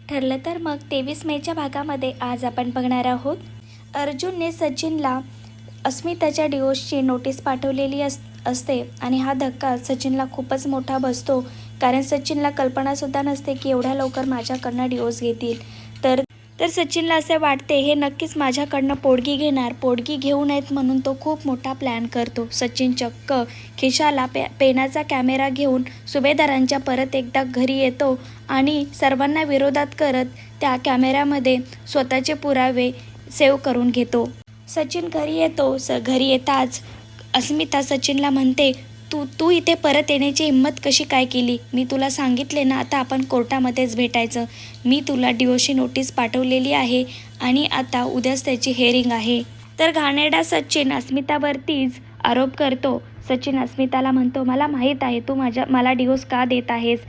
ठरलं तर मग 23 मेच्या भागामध्ये आज आपण बघणार आहोत. अर्जुनने सचिनला अस्मिताच्या डिवोर्सची नोटीस पाठवलेली असते आणि हा धक्का सचिनला खूपच मोठा बसतो, कारण सचिनला कल्पनासुद्धा नसते की एवढ्या लवकर माझ्याकडनं डिवोर्स घेतील. तर सचिनला असे वाटते हे नक्कीच माझ्याकडनं पोडगी घेणार. पोडगी घेऊ नयेत म्हणून तो खूप मोठा प्लॅन करतो. सचिन चक्क खिशाला पेनाचा कॅमेरा घेऊन सुभेदारांच्या परत एकदा घरी येतो आणि सर्वांना विरोधात करत त्या कॅमेऱ्यामध्ये स्वतःचे पुरावे सेव्ह करून घेतो. सचिन घरी येतो. घरी येताच अस्मिता सचिनला म्हणते, तू इथे परत येण्याची हिंमत कशी काय केली? मी तुला सांगितले ना, आता आपण कोर्टामध्येच भेटायचं. मी तुला डिवोर्सची नोटीस पाठवलेली आहे आणि आता उद्याच त्याची हेअरिंग आहे. तर घाणेरडा सचिन अस्मितावरतीच आरोप करतो. सचिन अस्मिताला म्हणतो, मला माहीत आहे तू मला डिवोर्स का देत आहेस.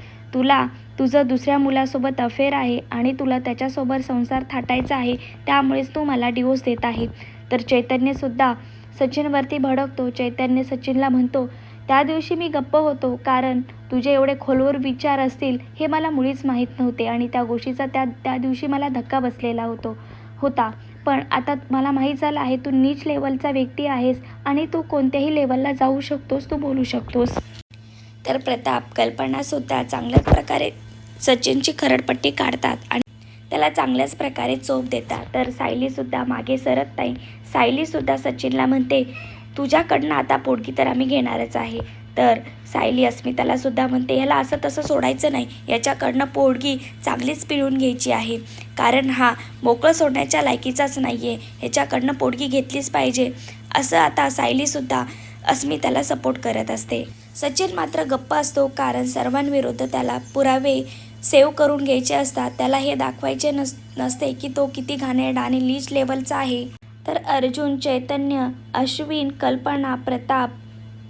तुझं दुसऱ्या मुलासोबत अफेअर आहे आणि तुला त्याच्यासोबत संसार थाटायचा आहे, त्यामुळेच तू मला डिवोर्स देत आहे. तर चैतन्यसुद्धा सचिनवरती भडकतो. चैतन्य सचिनला म्हणतो, त्या दिवशी मी गप्प होतो, कारण तुझे एवढे खोलवर विचार असतील हे मला मुळीच माहीत नव्हते आणि त्या गोष्टीचा त्या दिवशी मला धक्का बसलेला होता. पण आता मला माहीत झालं आहे तू नीच लेवलचा व्यक्ती आहेस आणि तू कोणत्याही लेवलला जाऊ शकतोस, तू बोलू शकतोस. तर प्रताप, कल्पनासुद्धा चांगल्याच प्रकारे सचिनची खरडपट्टी काढतात आणि त्याला चांगल्याच प्रकारे चोप देतात. तर सायलीसुद्धा मागे सरत नाही. सायलीसुद्धा सचिनला म्हणते, तुझ्याकडनं आता पोडगी तर आम्ही घेणारच आहे. तर सायली अस्मिताला सुद्धा म्हणते, ह्याला असं तसं सोडायचं नाही, याच्याकडनं पोडगी चांगलीच पिळून घ्यायची आहे, कारण हा मोकळं सोडण्याच्या लायकीचाच नाही आहे, ह्याच्याकडनं पोडगी घेतलीच पाहिजे. असं आता सायलीसुद्धा अस्मिताला सपोर्ट करत असते. सचिन मात्र गप्प असतो, कारण सर्वांविरुद्ध त्याला पुरावे सेव्ह करून घ्यायचे असतात. त्याला हे दाखवायचे नसते की तो किती घाणेरडा आणि लीच लेवलचा आहे. तर अर्जुन, चैतन्य, अश्विन, कल्पना, प्रताप,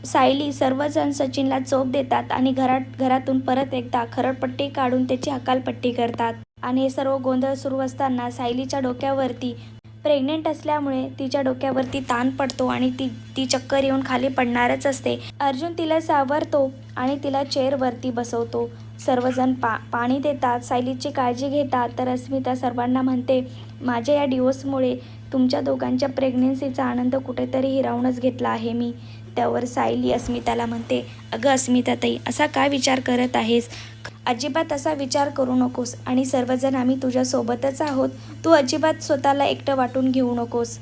सायली सर्वजण सचिनला चोप देतात आणि घरातून परत एकदा खरडपट्टी काढून त्याची हकालपट्टी करतात. आणि हे सर्व गोंधळ सुरू असताना सायलीच्या डोक्यावरती प्रेग्नेंट असल्यामुळे तिच्या डोक्यावरती ताण पडतो आणि ती चक्कर येऊन खाली पडणारच असते. अर्जुन तिला सावरतो आणि तिला चेअरवरती बसवतो. सर्वजण पाणी देतात, सायलीची काळजी घेतात. तर अस्मिता सर्वांना म्हणते, माझ्या या डिवोर्समुळे तुमच्या दोघांच्या प्रेग्नेन्सीचा आनंद कुठेतरी हिरावूनच घेतला आहे मी. त्यावर सायली अस्मिताला म्हणते, अगं अस्मिताताई, असा काय विचार करत आहेस? अजिबात असा विचार करू नकोस आणि सर्वजण आम्ही तुझ्यासोबतच आहोत. तू अजिबात स्वतःला एकटं वाटून घेऊ नकोस.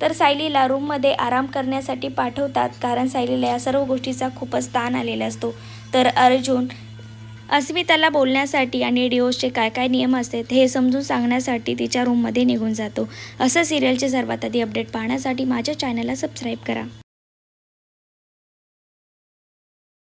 तर सायलीला रूममध्ये आराम करण्यासाठी पाठवतात, कारण सायलीला या सर्व गोष्टीचा खूपच ताण आलेला असतो. तर अर्जुन अस्मिताला बोलण्यासाठी आणि डिवोर्सचे काय काय नियम असतात हे समजून सांगण्यासाठी तिच्या रूममध्ये निघून जातो. असं सिरियलचे सर्वात आधी अपडेट पाहण्यासाठी माझ्या चॅनलला सबस्क्राईब करा.